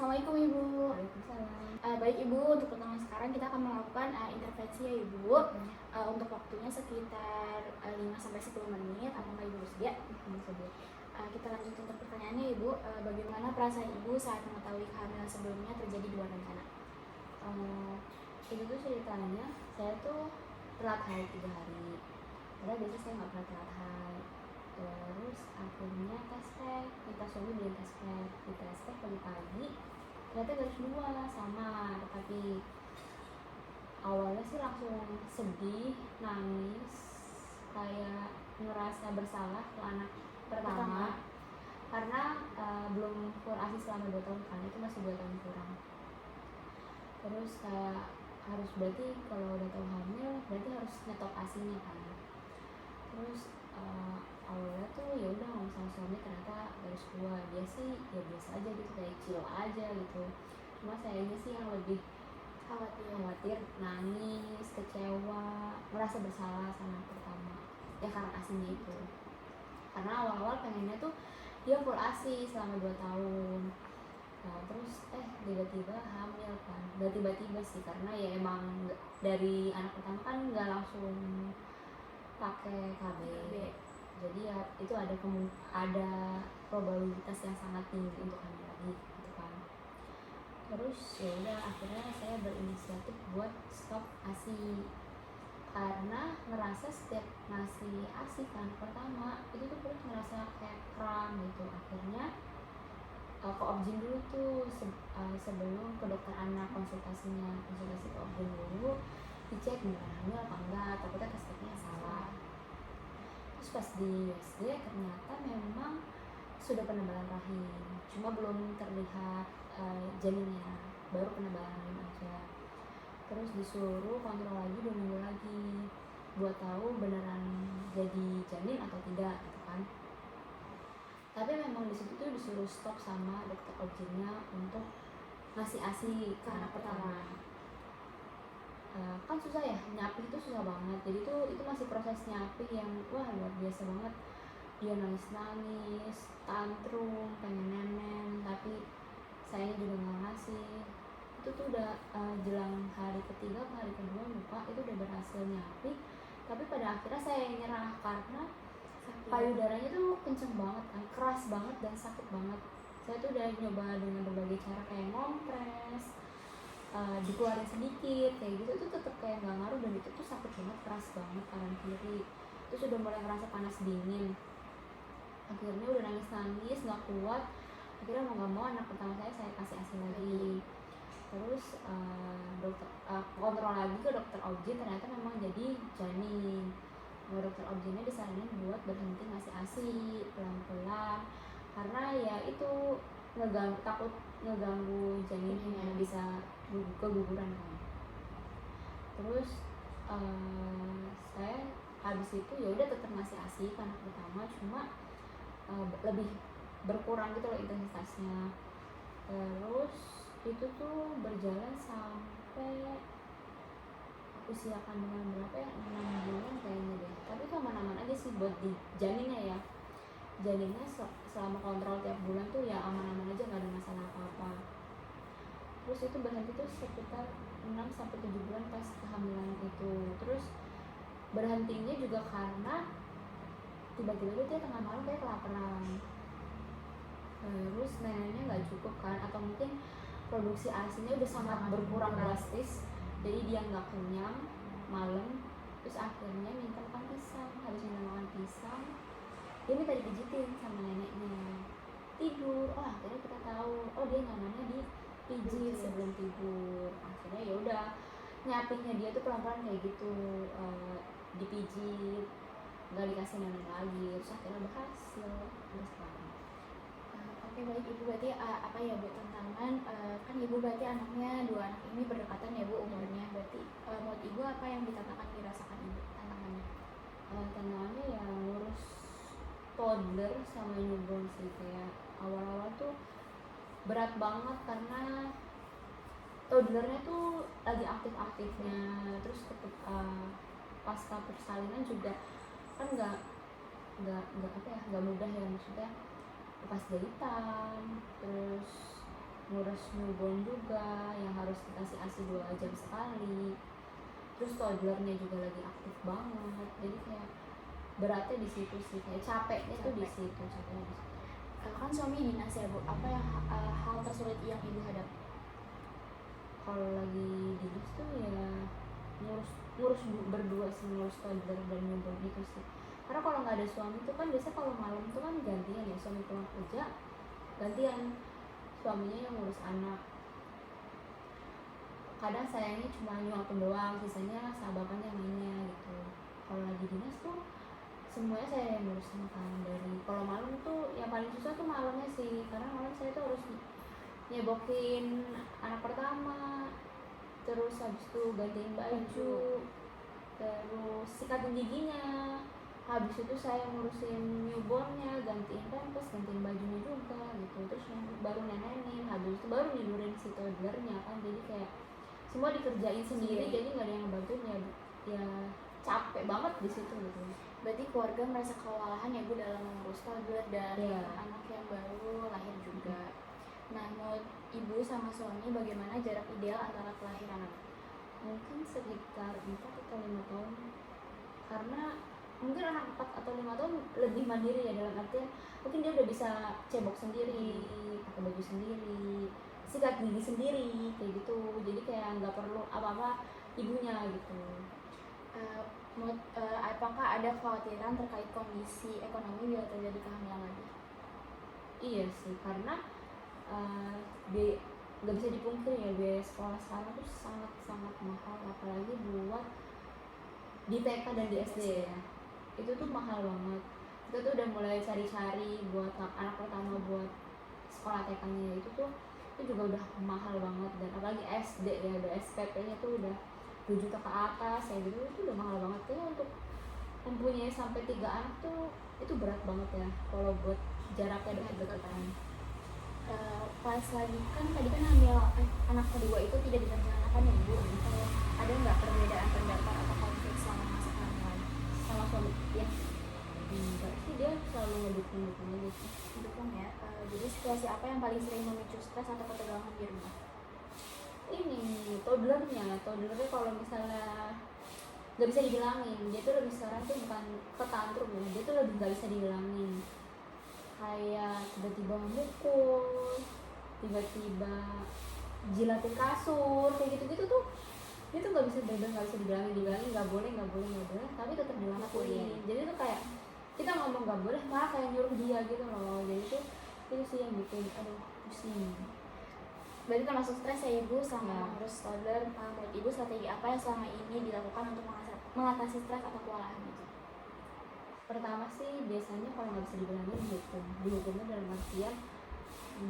Assalamualaikum Ibu. Waalaikumsalam. Baik Ibu, untuk pertemuan sekarang kita akan melakukan intervensi ya Ibu. Untuk waktunya sekitar 5-10 menit. Apakah Ibu bersedia? Kita lanjut untuk pertanyaannya Ibu. Bagaimana perasaan Ibu saat mengetahui kehamilan sebelumnya terjadi di luar rencana? Itu tuh ceritanya saya tuh telat haid 3 hari. Padahal biasanya saya nggak pernah telat haid. Terus akhirnya tes pack, minta suami beliin tes pack. Di tes pack pagi-pagi ternyata garis 2 sama. Tapi awalnya sih langsung sedih, nangis, kayak ngerasa bersalah ke anak pertama. Karena belum full ASI selama 2 tahun kan, itu masih 2 tahun kurang. Terus kayak harus berarti kalau udah tahu hamil berarti harus nyetop ASInya kan. Terus awalnya tuh ya udah ngomong sama suami, ternyata garis 2. Dia sih ya biasa aja gitu, kayak chill aja gitu. Cuma sayanya sih yang lebih khawatir, nangis, kecewa, merasa bersalah sama yang pertama ya karena ASInya itu. Karena awal-awal pengennya tuh dia full ASI selama 2 tahun. Nah terus tiba-tiba hamil kan. Gak tiba-tiba sih, karena ya emang dari anak pertama kan gak langsung pakai KB. Jadi ya itu ada probabilitas yang sangat tinggi untuk hamil lagi gitu kan. Terus ya udah akhirnya saya berinisiatif buat stop ASI karena ngerasa setiap ngasih ASI kan pertama itu tuh perut ngerasa kayak kram gitu. Akhirnya ke objin dulu tuh sebelum ke dokter anak, konsultasi ke objin dulu, dicek beneran hamil apa enggak, takutnya tes-tesnya salah. Terus pas di USG ternyata memang sudah penebalan rahim, cuma belum terlihat janinnya, baru penebalan rahim aja. Terus disuruh kontrol lagi 2 minggu lagi buat tahu beneran jadi janin atau tidak gitu kan. Tapi memang di situ tuh disuruh stop sama dokter objinnya untuk ngasih ASI ke anak pertama. Kan susah ya, nyapih itu susah banget. Jadi itu masih proses nyapih yang wah luar biasa banget. Dia nangis-nangis, tantrum, pengen nemen, tapi sayangnya juga nggak ngasih. Itu tuh udah jelang hari ketiga ke hari kedua lupa, itu udah berhasil nyapih. Tapi pada akhirnya saya nyerah karena payudaranya tuh kenceng banget kan, keras banget dan sakit banget. Saya tuh udah nyoba dengan berbagai cara kayak ngompres, dikeluarin sedikit kayak gitu, tuh tetep kayak nggak ngaruh dan itu tuh sakit banget, keras banget kanan kiri. Terus udah mulai ngerasa panas dingin. Akhirnya udah nangis nggak kuat. Akhirnya mau nggak mau anak pertama saya kasih ASI lagi. Terus dokter kontrol lagi ke dokter objin, ternyata memang jadi janin. Dokter objinnya disaranin buat berhenti ngasih ASI pelan-pelan karena ya itu takut ngeganggu janinnya, bisa keguguran kan. Terus saya habis itu ya udah tetap ngasih ASI kan anak pertama, cuma lebih berkurang gitu loh intensitasnya. Terus itu tuh berjalan sampai usia kandungan berapa ya, 6 bulan kayaknya deh. Tapi itu aman-aman aja sih buat di janinnya ya. Janinnya selama kontrol tiap bulan tuh ya aman-aman aja, gak ada masalah apa-apa. Terus itu berhenti tuh sekitar 6-7 bulan pas kehamilan itu. Terus berhentinya juga karena tiba-tiba dia tengah malam kayak kelaparan. Terus neneknya gak cukup kan, atau mungkin produksi ASInya udah sangat berkurang drastis, jadi dia nggak kenyang malam. Terus akhirnya minta makan pisang. Habis minta makan pisang dia minta dipijitin sama neneknya, tidur. Akhirnya kita tahu dia nyamannya dipijit sebelum tidur. Akhirnya ya udah nyapihnya dia tuh pelan-pelan kayak gitu, dipijit, nggak dikasih nenek lagi. Terus akhirnya berhasil sampai sekarang. Oke baik Ibu, berarti apa ya Bu tantangan, kan Ibu berarti anaknya 2 anak ini berdekatan ya Bu umurnya, berarti menurut Ibu apa yang ditantangan, dirasakan Ibu tantangannya? Tantangannya ya ngurus toddler sama newborn sih. Kayak awal-awal tuh berat banget karena toddlernya tuh lagi aktif-aktifnya. Terus pasca persalinan juga kan nggak mudah ya, maksudnya lepas jahitan, terus ngurus newborn juga yang harus dikasih ASI 2 jam sekali. Terus toddlernya juga lagi aktif banget, jadi kayak beratnya di situ sih, kayak capeknya tuh di situ, capeknya di situ. Kan suami dinas ya Bu, apa yang hal tersulit yang Ibu hadapi? Kalau lagi dinas tuh ya ngurus berdua sih, ngurus toddler dan newborn itu sih. Karena kalau nggak ada suami tuh kan biasanya kalau malam tuh kan gantian ya, suami pulang kerja gantian suaminya yang ngurus anak. Kadang sayangnya cuma nyuapin doang, sisanya bapaknya mainnya gitu. Kalau lagi dinas tuh semuanya saya yang ngurusin kan. Dari kalau malam tuh yang paling susah tuh malamnya sih, karena malam saya tuh harus nyebokin anak pertama, terus habis itu gantiin baju, terus sikatin giginya, habis itu saya ngurusin newbornnya, gantiin pampers, gantiin bajunya juga gitu, terus baru nenenin, habis itu baru tidurin si toddlernya kan. Jadi kayak semua dikerjain sendiri, jadi nggak ada yang bantuin ya capek banget di situ gitu. Berarti keluarga merasa kewalahan ya Bu dalam mengurus toddler dan anak yang baru lahir juga. Nah, menurut Ibu sama suami bagaimana jarak ideal antara kelahiran anak? Mungkin sekitar 4 atau 5 tahun, karena mungkin anak 4 atau 5 tahun lebih mandiri ya, dalam artian mungkin dia udah bisa cebok sendiri, pakai baju sendiri, sikat gigi sendiri, kayak gitu. Jadi kayak nggak perlu apa-apa ibunya gitu. Apakah ada kekhawatiran terkait kondisi ekonomi bila terjadi kehamilan lagi? Iya sih, karena nggak bisa dipungkiri ya, biaya sekolah sekarang tuh sangat mahal, apalagi buat di TK dan di SD ya, itu tuh mahal banget. Kita tuh udah mulai cari-cari buat anak pertama, buat sekolah TK-nya itu juga udah mahal banget. Dan apalagi SD ya, udah SPP-nya tuh udah 2 juta ke atas ya gitu, itu udah mahal banget. Kayaknya untuk mempunyai sampai 3 anak tuh itu berat banget ya, kalau buat jaraknya deket-deketan. Pas lagi kan tadi kan hamil anak kedua itu tidak direncanakan ya Bu. Ada nggak perbedaan pendapat atau konflik selama masa kehamilan sama suami? Ya enggak sih, dia selalu ngedukung aja sih. Dukung ya. Jadi situasi apa yang paling sering memicu stres atau ketegangan di rumah? Ini toddlernya kalau misalnya nggak bisa dibilangin, dia tuh lebih sekarang tuh bukan ke tantrum ya, dia tuh lebih nggak bisa dibilangin. Kayak tiba-tiba memukul, tiba-tiba jilatin kasur, kayak gitu-gitu tuh dia tuh nggak bisa dibilangin nggak boleh, tapi tetap dilakuin. Jadi tuh kayak kita ngomong nggak boleh, malah kayak nyuruh dia gitu loh. Jadi tuh itu sih yang bikin aduh pusing. Berarti termasuk stres ya Ibu selama mengurus toddler. Menurut Ibu strategi apa yang selama ini dilakukan untuk mengatasi stres atau kewalahan itu? Pertama sih biasanya kalau nggak bisa dibilangin dihukumnya dalam artian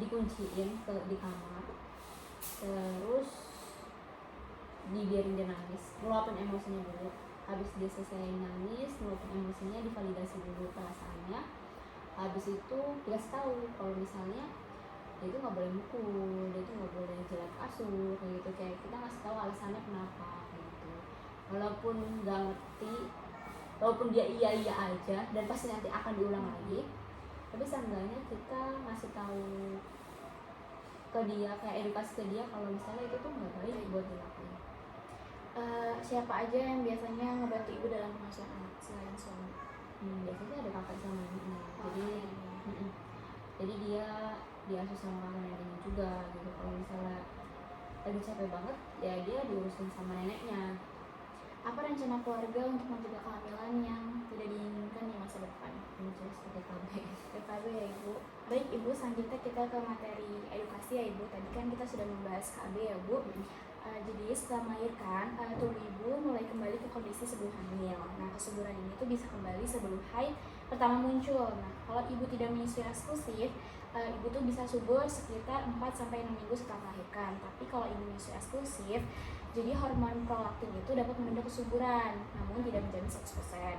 dikunciin di kamar, terus dibiarin dia nangis, ngeluapin emosinya dulu. Habis dia selesai nangis, ngeluapin emosinya, divalidasi dulu perasaannya. Habis itu dikasih tahu kalau misalnya dia itu nggak boleh mukul, dia itu nggak boleh jilat kasur, kayak gitu. Kayak kita ngasih tahu alasannya kenapa kayak gitu. Walaupun nggak ngerti, walaupun dia iya aja dan pasti nanti akan diulang lagi, tapi seenggaknya kita ngasih tahu ke dia, kayak edukasi ke dia kalau misalnya itu tuh nggak baik buat dilakuin. Siapa aja yang biasanya ngebantu Ibu dalam pengasuhan anak selain suami? Biasanya ada kakak sama neneknya. Jadi dia diasuh sama kakak neneknya juga gitu. Kalau misalnya lagi capek banget ya dia diurusin sama neneknya. Apa rencana keluarga untuk mencegah kehamilan yang tidak diinginkan di masa depan? Jelas PKB ya Ibu. Baik Ibu, selanjutnya kita ke materi edukasi ya Ibu. Tadi kan kita sudah membahas KB ya Bu. Jadi setelah melahirkan, tubuh Ibu mulai kembali ke kondisi sebelum hamil. Nah, kesuburan ini tuh bisa kembali sebelum haid pertama muncul. Nah, kalau Ibu tidak menyusui eksklusif, Ibu tuh bisa subur sekitar 4-6 minggu setelah melahirkan. Tapi kalau Ibu menyusui eksklusif, jadi hormon prolaktin itu dapat menunda kesuburan, namun tidak menjamin 100%.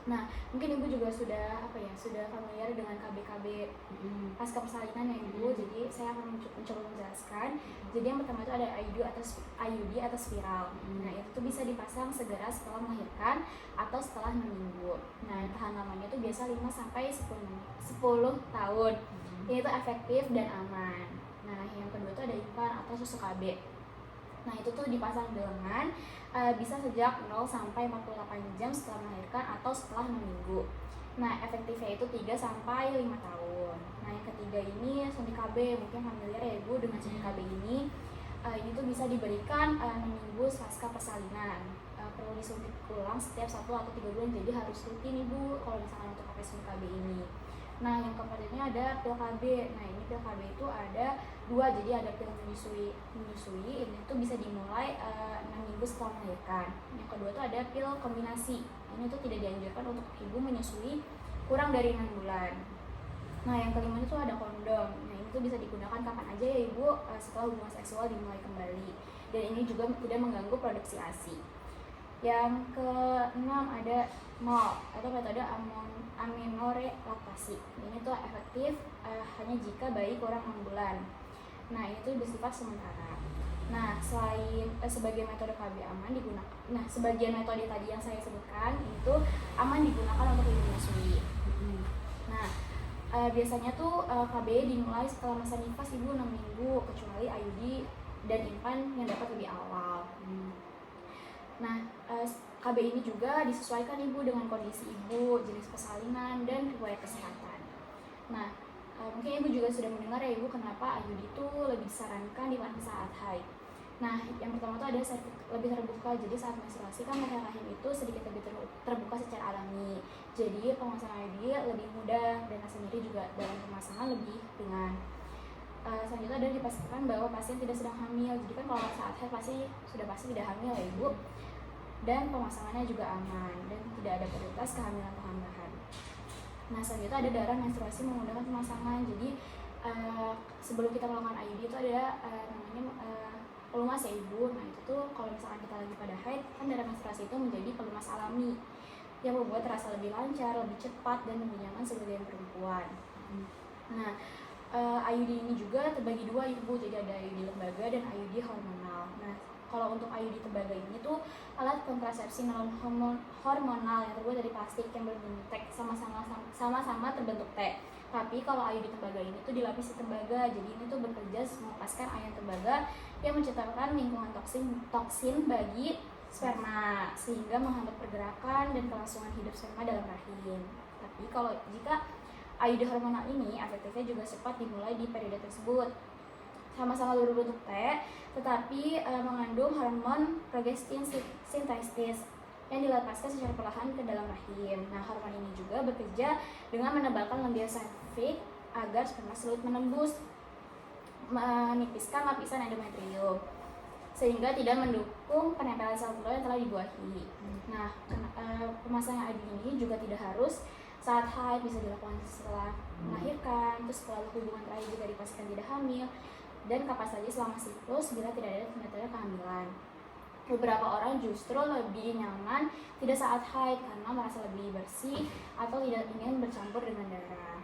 Nah, mungkin Ibu juga sudah familiar dengan KB-KB pasca persalinan ya Ibu. Jadi saya akan mencoba menjelaskan. Jadi yang pertama itu ada IUD atau spiral. Nah, itu tuh bisa dipasang segera setelah melahirkan atau setelah 6 minggu. Nah, tahan lamanya itu biasa 5-10 tahun. Ini tuh efektif dan aman. Nah, Nah, yang kedua itu ada impan atau susu KB. Nah, itu tuh dipasang di lengan, bisa sejak 0 sampai 48 jam setelah melahirkan atau setelah 6 minggu. Nah, efektifnya itu 3 sampai 5 tahun. Nah, yang ketiga ini suntik KB. Mungkin familiar ya Ibu dengan suntik KB ini. Ini tuh bisa diberikan 6 minggu pasca persalinan. Perlu disuntik ulang setiap 1 atau 3 bulan, jadi harus rutin Ibu kalau misalkan untuk pakai suntik KB ini. Nah, yang keempat ini ada pil KB. Nah, ini pil KB itu ada 2, jadi ada pil menyusui ini tuh bisa dimulai 6 minggu setelah melahirkan. Yang kedua itu ada pil kombinasi. Ini tuh tidak dianjurkan untuk ibu menyusui kurang dari 6 bulan. Nah, yang kelima itu ada kondom. Nah, ini tuh bisa digunakan kapan aja ya Ibu setelah hubungan seksual dimulai kembali. Dan ini juga tidak mengganggu produksi ASI. Yang keenam ada MALT atau metode aminorelatasi. Ini tuh efektif hanya jika bayi kurang 6 bulan. Nah, ini tuh bersifat sementara. Nah, selain sebagian metode KB aman digunakan. Nah, sebagian metode tadi yang saya sebutkan itu aman digunakan untuk ibu menyusui. Nah, biasanya tuh KB dimulai setelah masa nifas ibu 6 minggu, kecuali IUD dan impan yang dapat lebih awal. Nah, KB ini juga disesuaikan ibu dengan kondisi ibu, jenis persalinan, dan riwayat kesehatan. Nah, mungkin ibu juga sudah mendengar ya ibu kenapa IUD itu lebih disarankan di saat haid. Nah, yang pertama itu ada lebih terbuka, jadi saat menstruasi kan leher rahim itu sedikit lebih terbuka secara alami. Jadi pemasangan IUD lebih mudah dan rasa nyeri juga dalam pemasangan lebih ringan. Selanjutnya ada dipastikan bahwa pasien tidak sedang hamil. Jadi kan kalau saat haid sudah pasti tidak hamil ya ibu. Dan pemasangannya juga aman dan tidak ada prioritas kehamilan tambahan. Nah, selanjutnya ada darah menstruasi menggunakan pemasangan. Jadi sebelum kita melakukan IUD itu ada namanya pelumas ya ibu. Nah, itu tuh kalau misalkan kita lagi pada haid, kan darah menstruasi itu menjadi pelumas alami yang membuat terasa lebih lancar, lebih cepat, dan lebih nyaman sebagai perempuan. Nah, IUD ini juga terbagi 2 ibu, jadi ada IUD lembaga dan IUD hormonal. Nah, kalau untuk IUD tembaga ini tuh alat kontrasepsi non hormonal yang terbuat dari plastik yang berbentuk T, sama-sama terbentuk T. Tapi kalau IUD tembaga ini tuh dilapisi tembaga, jadi ini tuh bekerja melepaskan ion tembaga yang menciptakan lingkungan toksin bagi sperma sehingga menghambat pergerakan dan kelangsungan hidup sperma dalam rahim. Tapi kalau jika IUD hormonal ini efektifnya juga cepat dimulai di periode tersebut. Sama-sama berbentuk T, tetapi mengandung hormon progestin sintesis yang dilepaskan secara perlahan ke dalam rahim. Nah, hormon ini juga bekerja dengan menebalkan lendir cervix agar sperma sulit menembus, menipiskan lapisan endometrium, sehingga tidak mendukung penempelan sel telur yang telah dibuahi. Nah, pemasangan IUD ini juga tidak harus saat haid, bisa dilakukan setelah melahirkan, terus setelah hubungan terakhir jika dipastikan tidak hamil, dan kapan saja selama siklus bila tidak ada tanda-tanda kehamilan. Beberapa orang justru lebih nyaman tidak saat haid karena merasa lebih bersih atau tidak ingin bercampur dengan darah.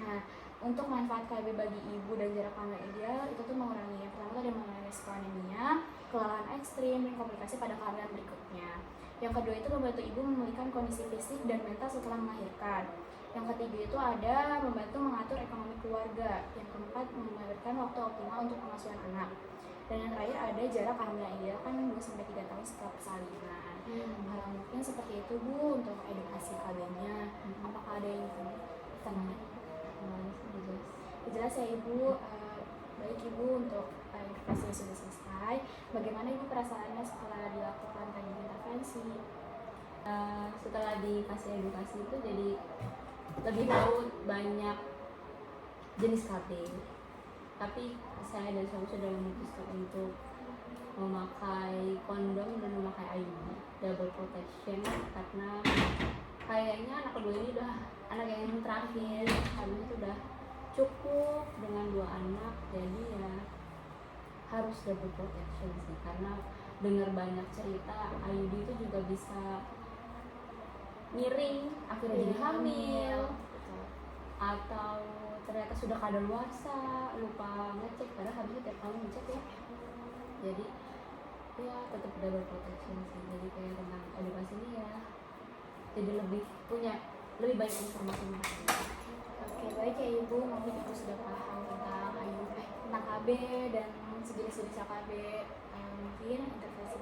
Nah, untuk manfaat KB bagi ibu dan jarak hamil ideal itu tuh mengurangi, yang pertama ada mengurangi risiko anemia, kelelahan ekstrim, dan komplikasi pada kehamilan berikutnya. Yang kedua itu membantu ibu memulihkan kondisi fisik dan mental setelah melahirkan. Yang ketiga itu ada membantu mengatur ekonomi keluarga. Yang keempat memberikan waktu optimal untuk pengasuhan anak. Dan yang terakhir ada jarak kehamilan ideal kan 2-3 tahun setelah persalinan. Mungkin seperti itu Bu untuk edukasi KB-nya. Apakah ada yang ditanya? Jelas ya Ibu. Baik Ibu, untuk intervensi sudah selesai. Bagaimana Ibu perasaannya setelah dilakukan tadi intervensi? Setelah dikasih edukasi itu jadi lebih tahu banyak jenis KB. Tapi saya dan suami sudah memutuskan untuk memakai kondom dan memakai IUD double protection karena kayaknya anak kedua ini udah anak yang terakhir, kami sudah cukup dengan 2 anak, jadi ya harus double protection sih, karena dengar banyak cerita IUD itu juga bisa miring akhirnya jadi hamil, atau ternyata sudah kadaluarsa lupa ngecek, padahal harusnya tiap tahun ngecek ya. Jadi ya tetap double protection sih. Jadi kayak tentang edukasi ini ya jadi lebih banyak informasi. Oke, baik ya Ibu, mungkin Ibu sudah paham tentang IUD. tentang KB dan sejenis-jenis KB. Mungkin intervensi